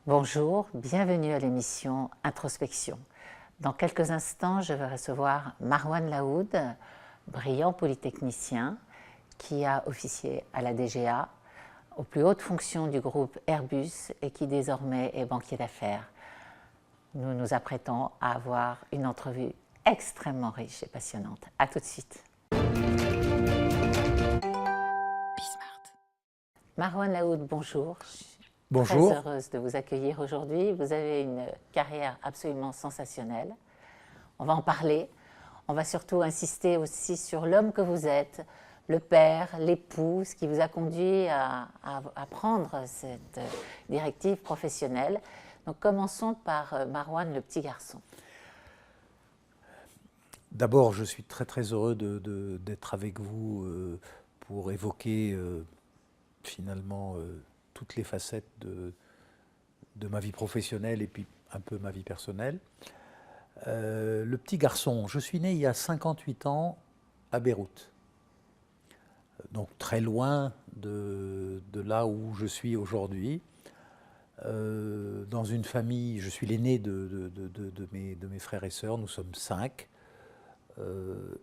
Bonjour, bienvenue à l'émission Introspection. Dans quelques instants, je vais recevoir Marwan Laoud, brillant polytechnicien qui a officié à la DGA, aux plus hautes fonctions du groupe Airbus et qui désormais est banquier d'affaires. Nous nous apprêtons à avoir une entrevue extrêmement riche et passionnante. À tout de suite. Marwan Laoud, bonjour. Bonjour. Très heureuse de vous accueillir aujourd'hui. Vous avez une carrière absolument sensationnelle. On va en parler. On va surtout insister aussi sur l'homme que vous êtes, le père, l'époux, ce qui vous a conduit à prendre cette directive professionnelle. Donc commençons par Marwan, le petit garçon. D'abord, je suis très heureux d'être avec vous pour évoquer finalement toutes les facettes de ma vie professionnelle et puis un peu ma vie personnelle. Le petit garçon, je suis né il y a 58 ans à Beyrouth, donc très loin de là où je suis aujourd'hui. Dans une famille, je suis l'aîné de mes frères et sœurs, nous sommes 5.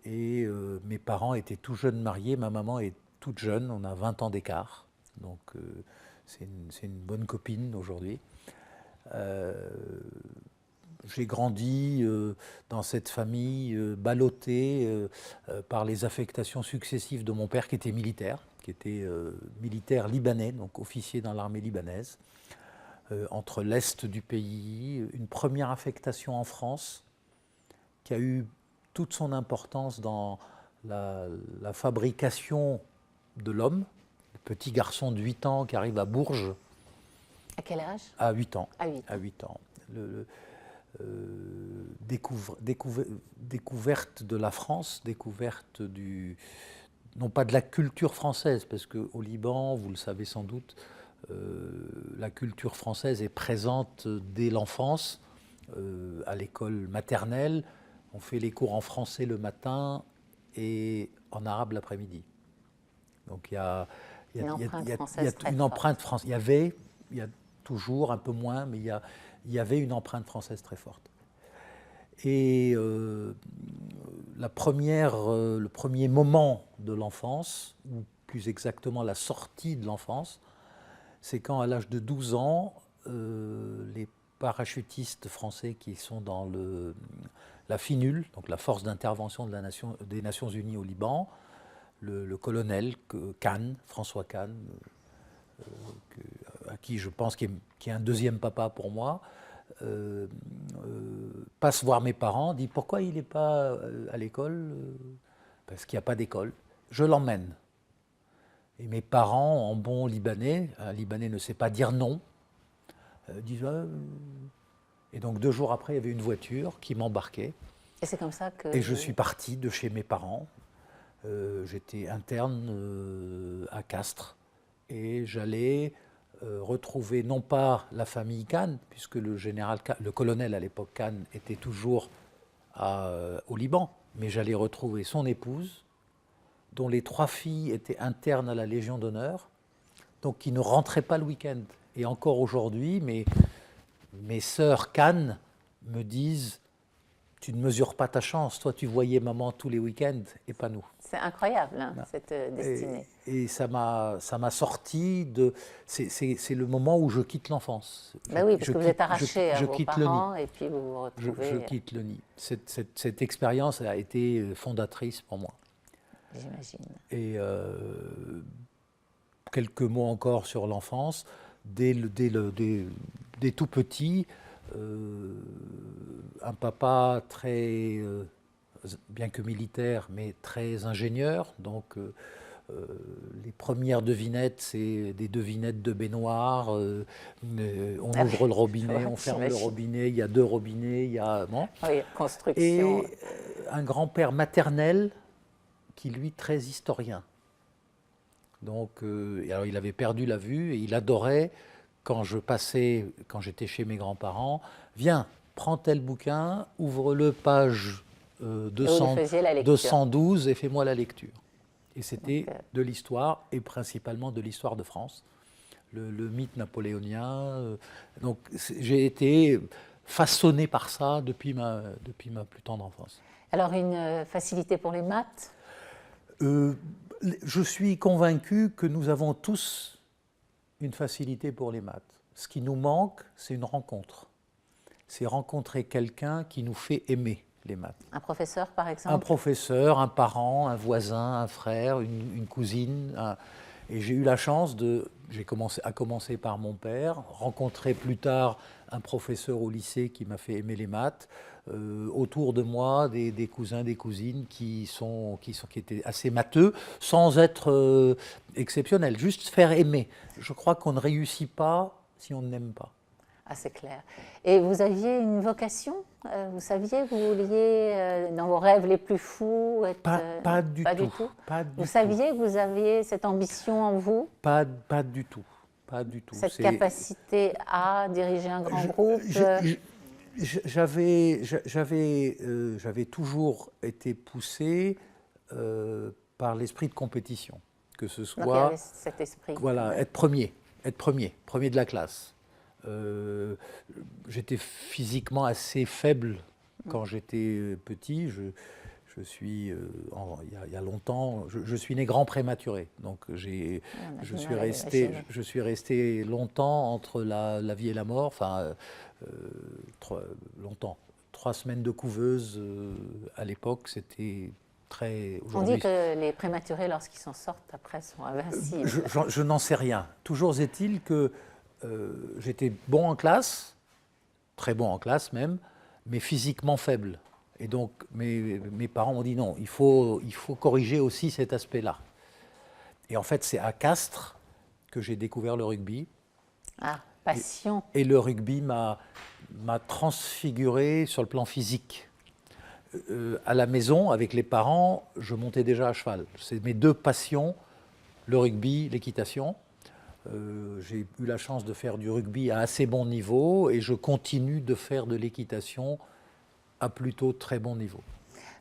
Mes parents étaient tout jeunes mariés, ma maman est toute jeune, on a 20 ans d'écart. Donc c'est une bonne copine aujourd'hui. J'ai grandi dans cette famille ballottée par les affectations successives de mon père qui était militaire libanais, donc officier dans l'armée libanaise, entre l'Est du pays, une première affectation en France qui a eu toute son importance dans la fabrication de l'homme. Petit garçon de 8 ans qui arrive à Bourges. À quel âge? À 8 ans. À 8 ans. À 8 ans. Découverte de la France, découverte non pas de la culture française, parce qu'au Liban, vous le savez sans doute, la culture française est présente dès l'enfance, à l'école maternelle. On fait les cours en français le matin et en arabe l'après-midi. Donc il y a une empreinte française. Il y a toujours un peu moins, mais il y avait une empreinte française très forte. Et le premier moment de l'enfance, ou plus exactement la sortie de l'enfance, c'est quand à l'âge de 12 ans, les parachutistes français qui sont dans la FINUL, donc la force d'intervention des Nations Unies au Liban, le colonel Kahn, François Kahn, à qui je pense qui est un deuxième papa pour moi, passe voir mes parents, dit pourquoi il n'est pas à l'école, parce qu'il n'y a pas d'école. Je l'emmène. Et mes parents, en bon libanais, un libanais ne sait pas dire non, disent et donc 2 jours après, il y avait une voiture qui m'embarquait. Et c'est comme ça que... Et je suis parti de chez mes parents. J'étais interne à Castres et j'allais retrouver non pas la famille Kahn, puisque le colonel à l'époque Kahn était toujours au Liban, mais j'allais retrouver son épouse, dont les 3 filles étaient internes à la Légion d'honneur, donc qui ne rentraient pas le week-end. Et encore aujourd'hui, mes sœurs Kahn me disent: tu ne mesures pas ta chance, toi tu voyais maman tous les week-ends et pas nous. C'est incroyable, hein, cette destinée. Et ça m'a sorti de... C'est le moment où je quitte l'enfance. Ben oui, parce que vous êtes arraché à vos parents et puis vous vous retrouvez... Je quitte le nid. Cette expérience a été fondatrice pour moi. J'imagine. Et quelques mots encore sur l'enfance. Dès tout petit, un papa très, bien que militaire, mais très ingénieur. Donc les premières devinettes, c'est des devinettes de baignoire. On ouvre le robinet, on ferme le robinet, il y a 2 robinets, il y a... Bon. Oui, construction. Et un grand-père maternel qui, lui, très historien. Donc, alors il avait perdu la vue et il adorait, quand j'étais chez mes grands-parents, viens, prends tel bouquin, ouvre-le page faisiez la lecture. 212 et fais-moi la lecture. Et c'était de l'histoire, et principalement de l'histoire de France, le mythe napoléonien. Donc j'ai été façonné par ça depuis ma plus tendre enfance. Alors une facilité pour les maths? Je suis convaincu que nous avons tous une facilité pour les maths. Ce qui nous manque, c'est une rencontre. C'est rencontrer quelqu'un qui nous fait aimer les maths. Un professeur, par exemple? Un professeur, un parent, un voisin, un frère, une cousine. Et j'ai eu la chance j'ai commencé par mon père, rencontrer plus tard un professeur au lycée qui m'a fait aimer les maths. Autour de moi, des cousins, des cousines qui étaient assez matheux, sans être exceptionnels, juste faire aimer. Je crois qu'on ne réussit pas si on n'aime pas. Ah, c'est clair. Et vous aviez une vocation? Vous saviez, vous vouliez, dans vos rêves les plus fous, être... Pas du tout. Vous saviez que vous aviez cette ambition en vous? Pas du tout. Pas du tout. Cette capacité à diriger un grand groupe? J'avais toujours été poussé par l'esprit de compétition, que ce soit... Donc il y avait cet esprit. Voilà, être premier de la classe. J'étais physiquement assez faible quand j'étais petit. Je suis, il y a longtemps, je suis né grand prématuré. Donc je suis resté longtemps entre la vie et la mort, enfin, longtemps. 3 semaines de couveuse à l'époque, c'était très... On dit que les prématurés, lorsqu'ils s'en sortent, après, sont invincibles. Je n'en sais rien. Toujours est-il que j'étais bon en classe, très bon en classe même, mais physiquement faible. Et donc mes parents m'ont dit non, il faut corriger aussi cet aspect-là. Et en fait, c'est à Castres que j'ai découvert le rugby. Ah, passion. Et le rugby m'a transfiguré sur le plan physique. À la maison, avec les parents, je montais déjà à cheval. C'est mes 2 passions, le rugby, l'équitation. J'ai eu la chance de faire du rugby à assez bon niveau et je continue de faire de l'équitation à plutôt très bon niveau.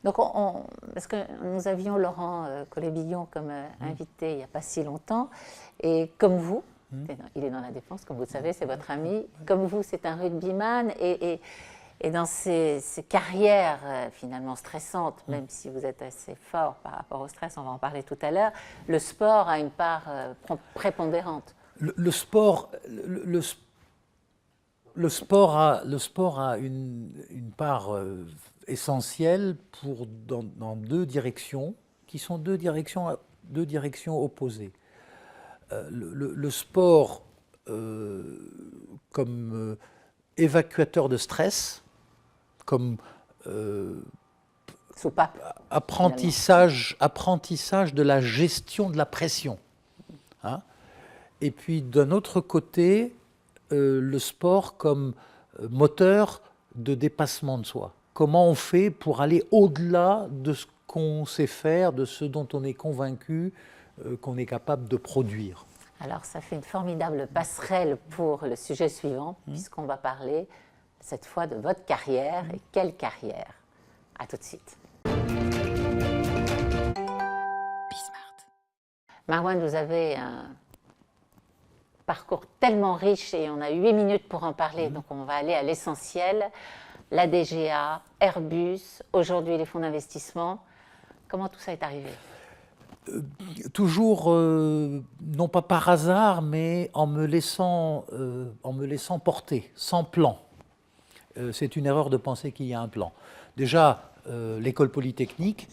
Donc, parce que nous avions Laurent Collet-Billon comme invité il n'y a pas si longtemps, et comme vous, il est dans la défense, comme vous le savez, c'est votre ami, comme vous, c'est un rugbyman, et dans ces carrières finalement stressantes, même si vous êtes assez fort par rapport au stress, on va en parler tout à l'heure, le sport a une part prépondérante. Le sport a une part essentielle dans 2 directions, qui sont deux directions opposées. Le sport comme évacuateur de stress, comme apprentissage de la gestion de la pression. Hein? Et puis d'un autre côté, le sport comme moteur de dépassement de soi. Comment on fait pour aller au-delà de ce qu'on sait faire, de ce dont on est convaincu qu'on est capable de produire. Alors ça fait une formidable passerelle pour le sujet suivant, puisqu'on va parler cette fois de votre carrière. Et quelle carrière? À tout de suite. Marwan, vous avez un parcours tellement riche et on a 8 minutes pour en parler, donc on va aller à l'essentiel. La DGA, Airbus, aujourd'hui les fonds d'investissement. Comment tout ça est arrivé? Toujours, non pas par hasard, mais en me laissant porter, sans plan. C'est une erreur de penser qu'il y a un plan. Déjà, l'école polytechnique,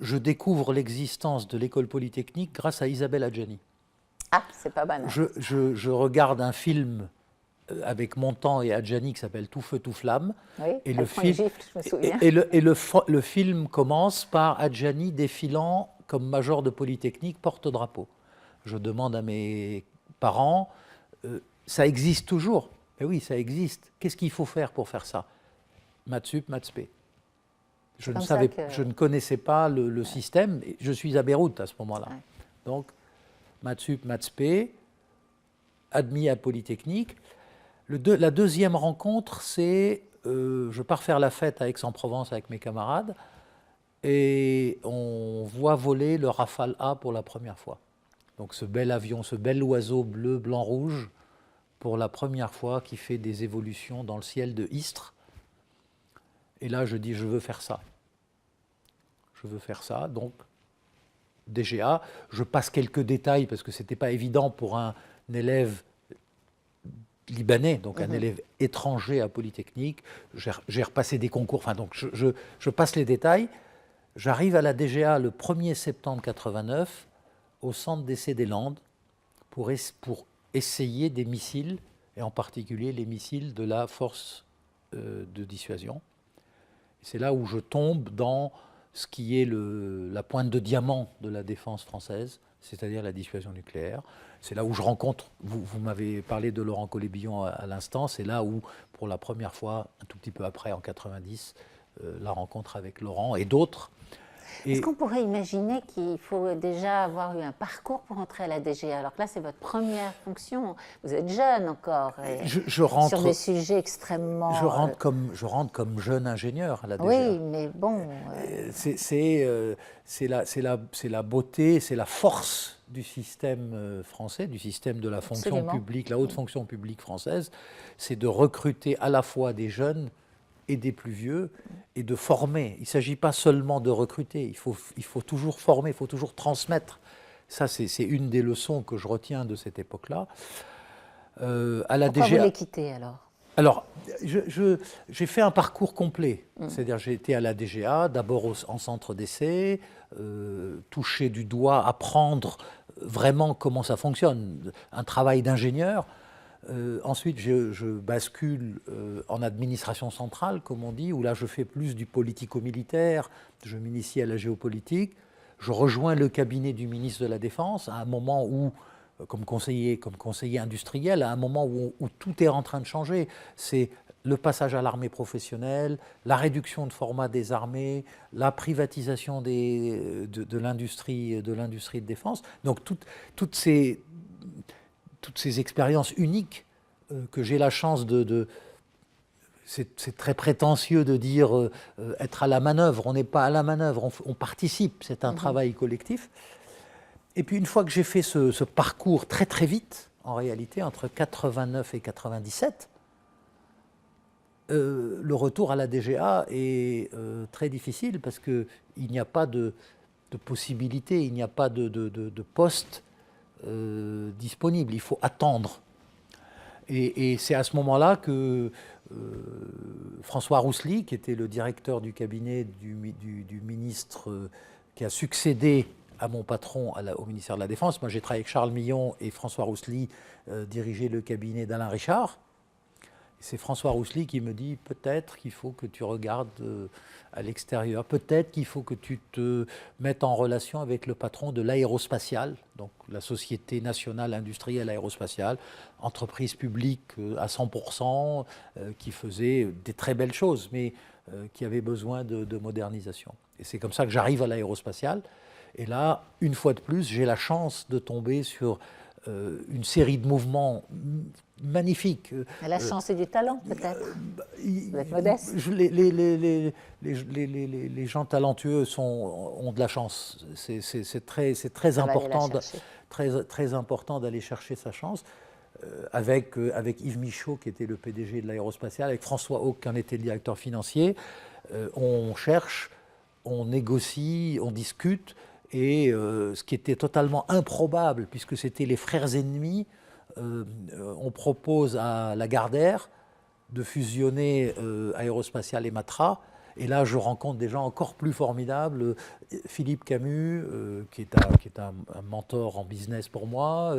je découvre l'existence de l'école polytechnique grâce à Isabelle Adjani. Ah, c'est pas banal. Je regarde un film avec Montand et Adjani qui s'appelle Tout feu, tout flamme. Oui, et le film, je me souviens. Le film commence par Adjani défilant comme major de Polytechnique porte-drapeau. Je demande à mes parents, ça existe toujours? Mais oui, ça existe. Qu'est-ce qu'il faut faire pour faire ça? Maths sup, maths spé. Je ne connaissais pas le système. Je suis à Beyrouth à ce moment-là. Ouais. Donc, maths sup, maths spé, admis à Polytechnique. La deuxième rencontre, c'est je pars faire la fête à Aix-en-Provence avec mes camarades et on voit voler le Rafale A pour la première fois. Donc ce bel avion, ce bel oiseau bleu, blanc, rouge, pour la première fois, qui fait des évolutions dans le ciel de Istres. Et là, je dis, je veux faire ça. Je veux faire ça. Donc, DGA, je passe quelques détails parce que ce n'était pas évident pour un élève libanais, donc un élève étranger à Polytechnique. J'ai repassé des concours, enfin, donc je passe les détails. J'arrive à la DGA le 1er septembre 89 au centre d'essai des Landes pour essayer des missiles, et en particulier les missiles de la force de dissuasion. C'est là où je tombe dans ce qui est la pointe de diamant de la défense française, c'est-à-dire la dissuasion nucléaire. C'est là où je rencontre, vous m'avez parlé de Laurent Collet-Billon à l'instant, c'est là où, pour la première fois, un tout petit peu après, en 90, la rencontre avec Laurent et d'autres. Est-ce qu'on pourrait imaginer qu'il faut déjà avoir eu un parcours pour entrer à la DGA? Alors que là, c'est votre première fonction. Vous êtes jeune encore. Je rentre, sur des sujets extrêmement... Je rentre comme jeune ingénieur à la DGA. Oui, mais bon... C'est la beauté, c'est la force du système français, du système de la fonction publique, la haute fonction publique française, c'est de recruter à la fois des jeunes et des plus vieux, et de former. Il ne s'agit pas seulement de recruter, il faut toujours former, il faut toujours transmettre. Ça, c'est une des leçons que je retiens de cette époque-là. Pourquoi vous les quittez alors? Alors, j'ai fait un parcours complet. C'est-à-dire, j'ai été à la DGA, d'abord en centre d'essai, toucher du doigt, apprendre vraiment comment ça fonctionne, un travail d'ingénieur. Ensuite, je bascule en administration centrale, comme on dit, où là, je fais plus du politico-militaire, je m'initie à la géopolitique. Je rejoins le cabinet du ministre de la Défense à un moment où, comme conseiller industriel, à un moment où tout est en train de changer. C'est le passage à l'armée professionnelle, la réduction de format des armées, la privatisation de l'industrie de défense. Donc, toutes ces expériences uniques que j'ai la chance c'est très prétentieux de dire être à la manœuvre. On n'est pas à la manœuvre, on participe, c'est un travail collectif. Et puis une fois que j'ai fait ce parcours très très vite, en réalité, entre 89 et 97, le retour à la DGA est très difficile parce qu'il n'y a pas de possibilité, il n'y a pas de poste disponible, il faut attendre. Et c'est à ce moment-là que François Roussely, qui était le directeur du cabinet du ministre qui a succédé à mon patron au ministère de la Défense, moi j'ai travaillé avec Charles Millon et François Roussely dirigeait le cabinet d'Alain Richard. C'est François Roussely qui me dit peut-être qu'il faut que tu regardes à l'extérieur, peut-être qu'il faut que tu te mettes en relation avec le patron de l'aérospatiale, donc la Société nationale industrielle aérospatiale, entreprise publique à 100%, qui faisait des très belles choses, mais qui avait besoin de modernisation. Et c'est comme ça que j'arrive à l'aérospatiale. Et là, une fois de plus, j'ai la chance de tomber sur une série de mouvements magnifiques. La chance et du talent, peut-être. Vous êtes modeste. Les gens talentueux ont de la chance. C'est très important, très important d'aller chercher sa chance. Avec Yves Michaud, qui était le PDG de l'aérospatiale, avec François Hauck, qui en était le directeur financier, on cherche, on négocie, on discute. Et ce qui était totalement improbable, puisque c'était les frères ennemis, on propose à Lagardère de fusionner Aérospatiale et Matra. Et là, je rencontre des gens encore plus formidables. Philippe Camus, qui est un mentor en business pour moi,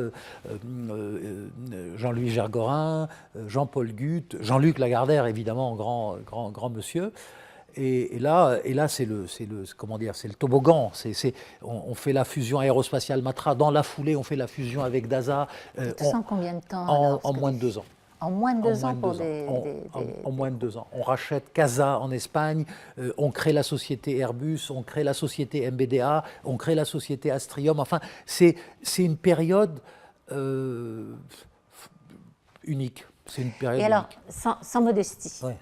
Jean-Louis Gergorin, Jean-Paul Guth, Jean-Luc Lagardère, évidemment, grand monsieur. Et là, c'est le toboggan. On fait la fusion aérospatiale Matra. Dans la foulée, on fait la fusion avec DASA. Tout ça en combien de temps en moins de 2 ans. En moins de 2 ans pour En moins de 2 ans. On rachète CASA en Espagne, on crée la société Airbus, on crée la société MBDA, on crée la société Astrium. Enfin, c'est une période unique. C'est une période Et alors, unique. sans modestie, Ouais.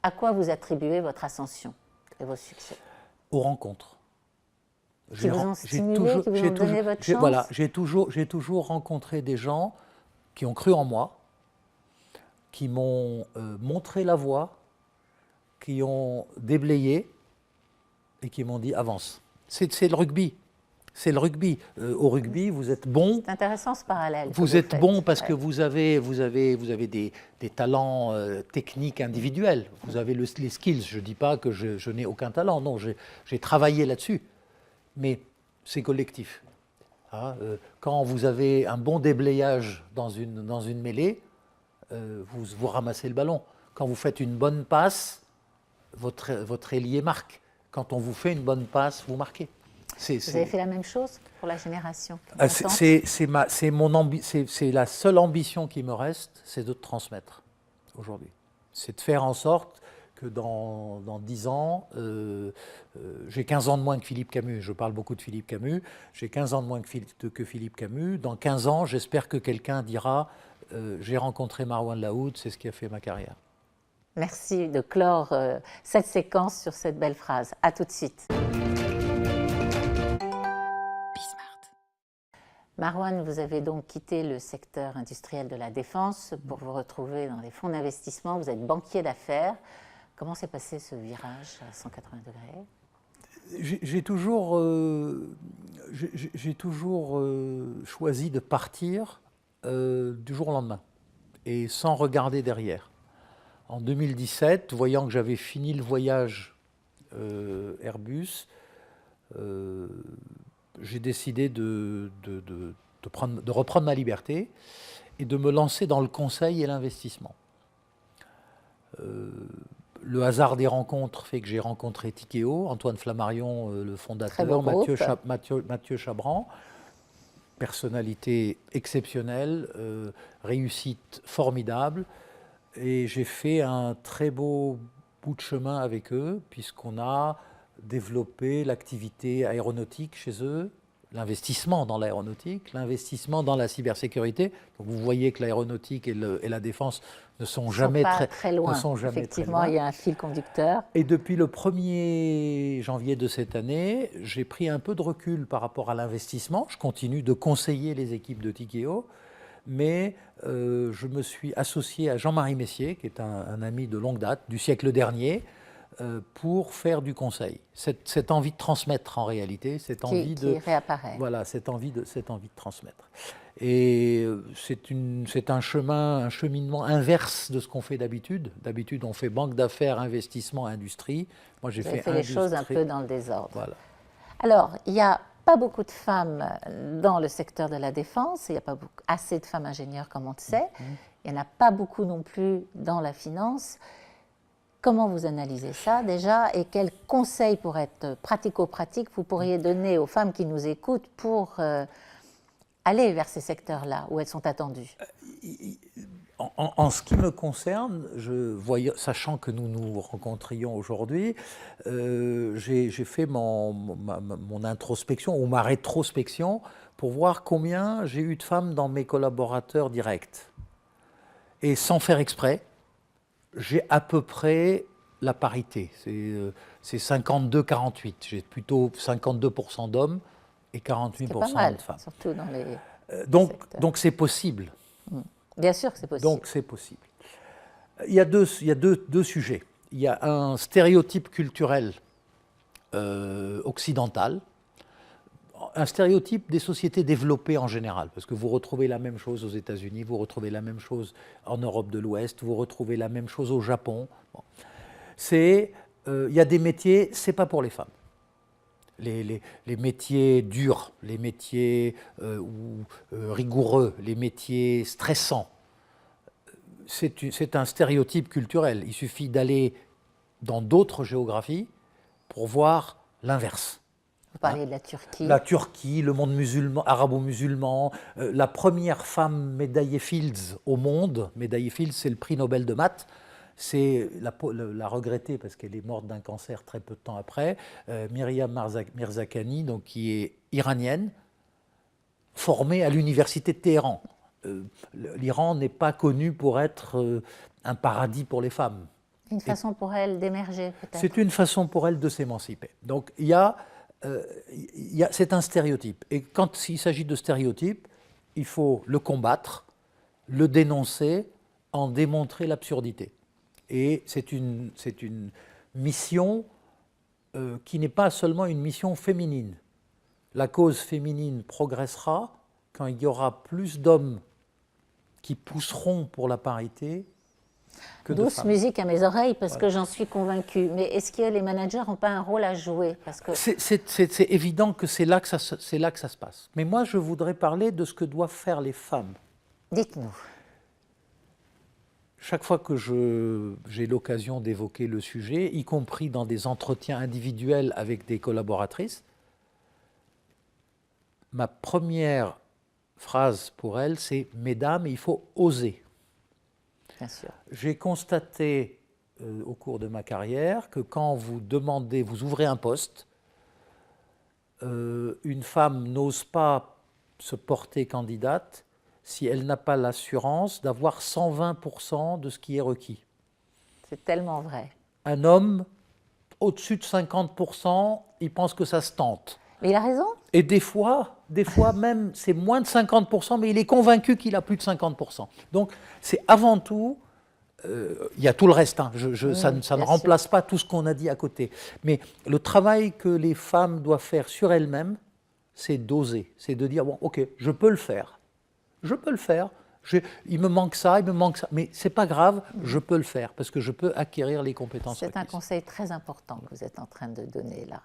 À quoi vous attribuez votre ascension et vos succès? Aux rencontres. Qui vous ont stimulé, qui vous ont donné votre chance? Voilà, j'ai toujours rencontré des gens qui ont cru en moi, qui m'ont montré la voie, qui ont déblayé et qui m'ont dit avance. C'est le rugby. C'est le rugby. Au rugby, vous êtes bon. C'est intéressant ce parallèle. Vous êtes bon parce que vous avez des talents techniques individuels. Vous avez les skills. Je ne dis pas que je n'ai aucun talent. Non, j'ai travaillé là-dessus. Mais c'est collectif. Hein, quand vous avez un bon déblayage dans une mêlée, vous ramassez le ballon. Quand vous faites une bonne passe, votre ailier marque. Quand on vous fait une bonne passe, vous marquez. Vous avez fait la même chose pour la génération? C'est la seule ambition qui me reste, c'est de transmettre aujourd'hui. C'est de faire en sorte que dans 10 ans, j'ai 15 ans de moins que Philippe Camus, je parle beaucoup de Philippe Camus, j'ai 15 ans de moins que Philippe Camus. Dans 15 ans, j'espère que quelqu'un dira j'ai rencontré Marouane Laoud, c'est ce qui a fait ma carrière. Merci de clore cette séquence sur cette belle phrase. À tout de suite. Marouane, vous avez donc quitté le secteur industriel de la défense pour vous retrouver dans les fonds d'investissement. Vous êtes banquier d'affaires. Comment s'est passé ce virage à 180 degrés? J'ai toujours choisi de partir du jour au lendemain et sans regarder derrière. En 2017, voyant que j'avais fini le voyage Airbus, j'ai décidé de reprendre ma liberté et de me lancer dans le conseil et l'investissement. Le hasard des rencontres fait que j'ai rencontré Tikeo, Antoine Flammarion, le fondateur, Mathieu Chabran, personnalité exceptionnelle, réussite formidable. Et j'ai fait un très beau bout de chemin avec eux, puisqu'on a développé l'activité aéronautique chez eux, l'investissement dans l'aéronautique, l'investissement dans la cybersécurité. Donc vous voyez que l'aéronautique et la défense ne sont jamais très loin. Effectivement, il y a un fil conducteur. Et depuis le 1er janvier de cette année, j'ai pris un peu de recul par rapport à l'investissement. Je continue de conseiller les équipes de Tikeo, mais je me suis associé à Jean-Marie Messier, qui est un ami de longue date, du siècle dernier, pour faire du conseil. Cette envie de transmettre en réalité, cette envie qui réapparaît. Voilà, cette envie de transmettre. Et c'est un cheminement inverse de ce qu'on fait d'habitude. D'habitude, on fait banque d'affaires, investissement, industrie. Moi, j'ai fait les choses un peu dans le désordre. Voilà. Alors, il n'y a pas beaucoup de femmes dans le secteur de la défense, il n'y a pas assez de femmes ingénieurs comme on le sait, il n'y en a pas beaucoup non plus dans la finance. Comment vous analysez ça déjà et quels conseils pour être pratico-pratiques vous pourriez donner aux femmes qui nous écoutent pour aller vers ces secteurs-là où elles sont attendues? En ce qui me concerne, sachant que nous nous rencontrions aujourd'hui, j'ai fait mon introspection ou ma rétrospection pour voir combien j'ai eu de femmes dans mes collaborateurs directs. Et sans faire exprès, j'ai à peu près la parité. C'est 52-48. J'ai plutôt 52% d'hommes et 48% de femmes. Surtout dans les donc c'est possible. Bien sûr que c'est possible. Donc c'est possible. Il y a deux sujets. Il y a un stéréotype culturel occidental, un stéréotype des sociétés développées en général, parce que vous retrouvez la même chose aux États-Unis, vous retrouvez la même chose en Europe de l'Ouest, vous retrouvez la même chose au Japon. Bon. Il y a des métiers, c'est pas pour les femmes. Les métiers durs, les métiers rigoureux, les métiers stressants, c'est un stéréotype culturel. Il suffit d'aller dans d'autres géographies pour voir l'inverse. Vous parlez de la Turquie. La Turquie, le monde musulman, arabo-musulman, la première femme médaillée Fields au monde. Médaillée Fields, c'est le prix Nobel de maths. C'est la regrettée parce qu'elle est morte d'un cancer très peu de temps après, Myriam Mirzakhani, donc qui est iranienne, formée à l'université de Téhéran. L'Iran n'est pas connu pour être un paradis pour les femmes. Une façon pour elle d'émerger, peut-être. C'est une façon pour elle de s'émanciper. Donc c'est un stéréotype. Et quand il s'agit de stéréotype, il faut le combattre, le dénoncer, en démontrer l'absurdité. Et c'est une mission qui n'est pas seulement une mission féminine. La cause féminine progressera quand il y aura plus d'hommes qui pousseront pour la parité que de Douce femmes. musique à mes oreilles, parce Voilà. que j'en suis convaincue. Mais est-ce que les managers n'ont pas un rôle à jouer? Parce que... C'est évident que c'est là que ça se passe. Mais moi, je voudrais parler de ce que doivent faire les femmes. Dites-nous. Chaque fois que j'ai l'occasion d'évoquer le sujet, y compris dans des entretiens individuels avec des collaboratrices, ma première phrase pour elles, c'est « Mesdames, il faut oser ». Bien sûr. J'ai constaté au cours de ma carrière que quand vous ouvrez un poste, une femme n'ose pas se porter candidate si elle n'a pas l'assurance d'avoir 120% de ce qui est requis. C'est tellement vrai. Un homme, au-dessus de 50%, il pense que ça se tente. Mais il a raison. Et des fois même, c'est moins de 50%, mais il est convaincu qu'il a plus de 50%. Donc, c'est avant tout, il y a tout le reste, hein, ça ne remplace pas tout ce qu'on a dit à côté. Mais le travail que les femmes doivent faire sur elles-mêmes, c'est d'oser, c'est de dire, bon, ok, je peux le faire, il me manque ça, mais c'est pas grave, je peux le faire, parce que je peux acquérir les compétences requises. C'est un conseil très important que vous êtes en train de donner là.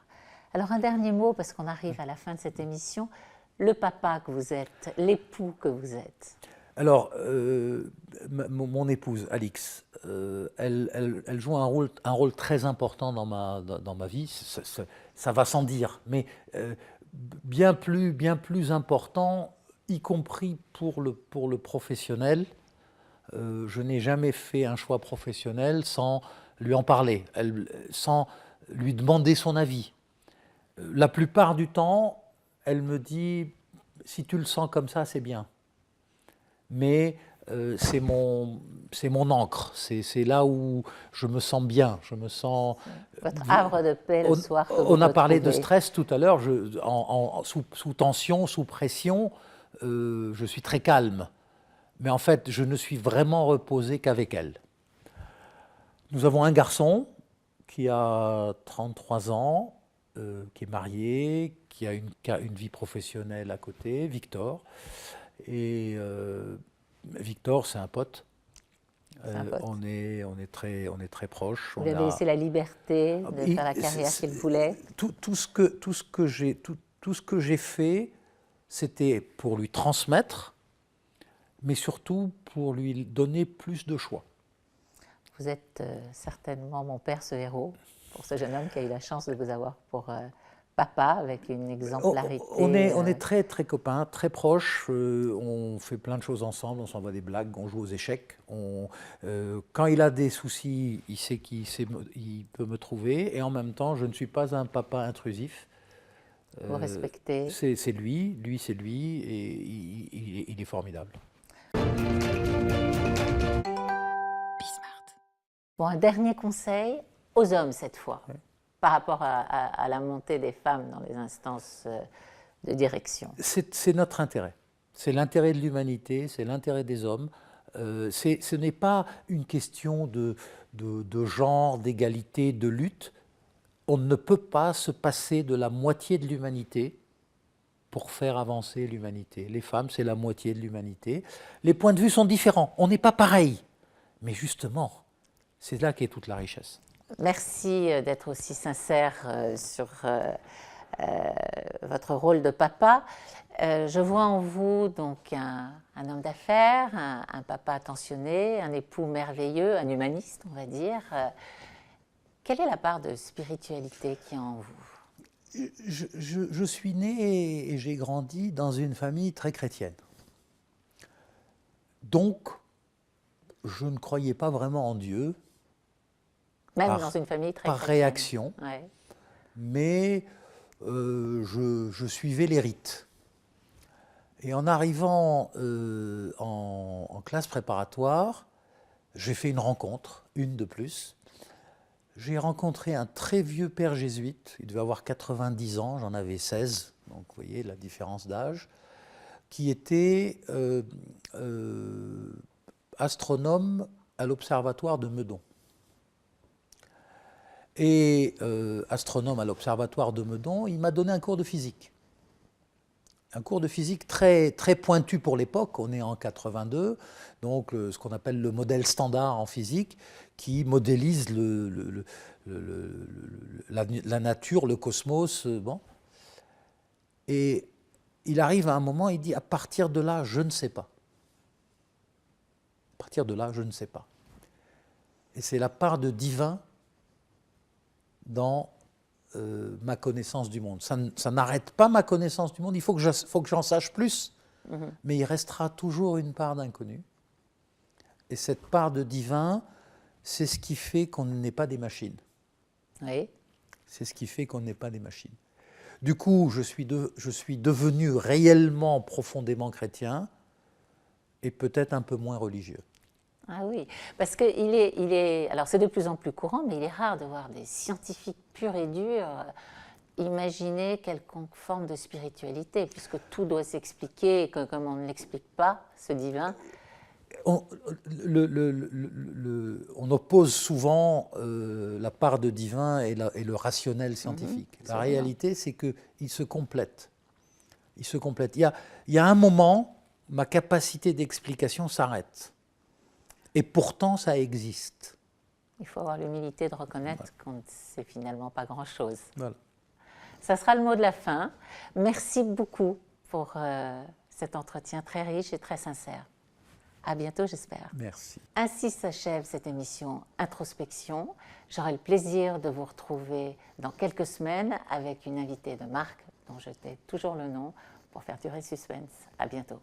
Alors un dernier mot, parce qu'on arrive à la fin de cette émission, le papa que vous êtes, l'époux que vous êtes. Alors, mon épouse, Alix, elle joue un rôle très important dans ma vie, ça va sans dire, mais bien plus important, y compris pour le professionnel. Je n'ai jamais fait un choix professionnel sans lui en parler, sans lui demander son avis. La plupart du temps, elle me dit « si tu le sens comme ça, c'est bien ». Mais c'est mon encre, c'est là où je me sens bien, je me sens... Votre havre de paix le soir que vous On a parlé de retrouvez. stress tout à l'heure, sous tension, sous pression, je suis très calme. Mais en fait, je ne suis vraiment reposé qu'avec elle. Nous avons un garçon qui a 33 ans, qui est marié, qui a une vie professionnelle à côté, Victor. Et Victor, c'est un pote. On est très proches. Vous lui avez laissé la liberté de faire la carrière qu'il voulait. Tout ce que j'ai fait, c'était pour lui transmettre, mais surtout pour lui donner plus de choix. Vous êtes certainement mon père, ce héros, pour ce jeune homme qui a eu la chance de vous avoir pour papa, avec une exemplarité. On est très, très copains, très proches. On fait plein de choses ensemble, on s'envoie des blagues, on joue aux échecs. Quand il a des soucis, il sait qu'il peut me trouver. Et en même temps, je ne suis pas un papa intrusif. Vous respectez. C'est lui, c'est lui, et il est formidable. Bon, un dernier conseil aux hommes cette fois, par rapport à la montée des femmes dans les instances de direction. C'est notre intérêt. C'est l'intérêt de l'humanité, c'est l'intérêt des hommes. Ce n'est pas une question de genre, d'égalité, de lutte. On ne peut pas se passer de la moitié de l'humanité pour faire avancer l'humanité. Les femmes, c'est la moitié de l'humanité. Les points de vue sont différents. On n'est pas pareil. Mais justement, c'est là qu'est toute la richesse. Merci d'être aussi sincère sur votre rôle de papa. Je vois en vous donc un homme d'affaires, un papa attentionné, un époux merveilleux, un humaniste, on va dire. Quelle est la part de spiritualité qui est en vous ? Je suis né et j'ai grandi dans une famille très chrétienne. Donc, je ne croyais pas vraiment en Dieu. Même dans une famille très par chrétienne. Réaction, ouais. Mais je suivais les rites. Et en arrivant en classe préparatoire, j'ai fait une rencontre, une de plus, j'ai rencontré un très vieux père jésuite, il devait avoir 90 ans, j'en avais 16, donc vous voyez la différence d'âge, qui était astronome à l'observatoire de Meudon. Et astronome à l'observatoire de Meudon, il m'a donné un cours de physique. Un cours de physique très, très pointu pour l'époque, on est en 82, donc ce qu'on appelle le modèle standard en physique, qui modélise la nature, le cosmos. Bon. Et il arrive à un moment, il dit, à partir de là, je ne sais pas. À partir de là, je ne sais pas. Et c'est la part de divin dans ma connaissance du monde. Ça n'arrête pas ma connaissance du monde, il faut que j'en sache plus, mais il restera toujours une part d'inconnu. Et cette part de divin, c'est ce qui fait qu'on n'est pas des machines. Oui. C'est ce qui fait qu'on n'est pas des machines. Du coup, je suis devenu réellement, profondément chrétien, et peut-être un peu moins religieux. Ah oui, parce que alors c'est de plus en plus courant, mais il est rare de voir des scientifiques purs et durs imaginer quelconque forme de spiritualité, puisque tout doit s'expliquer, et que comme on ne l'explique pas, ce divin. On oppose souvent la part de divin et le rationnel scientifique. La réalité, c'est qu'ils se complètent. Ils se complètent. Il y a un moment, ma capacité d'explication s'arrête. Et pourtant, ça existe. Il faut avoir l'humilité de reconnaître qu'on ne sait finalement pas grand-chose. Voilà. Ça sera le mot de la fin. Merci beaucoup pour cet entretien très riche et très sincère. À bientôt, j'espère. Merci. Ainsi s'achève cette émission Introspection. J'aurai le plaisir de vous retrouver dans quelques semaines avec une invitée de marque dont je tais toujours le nom pour faire durer le suspense. À bientôt.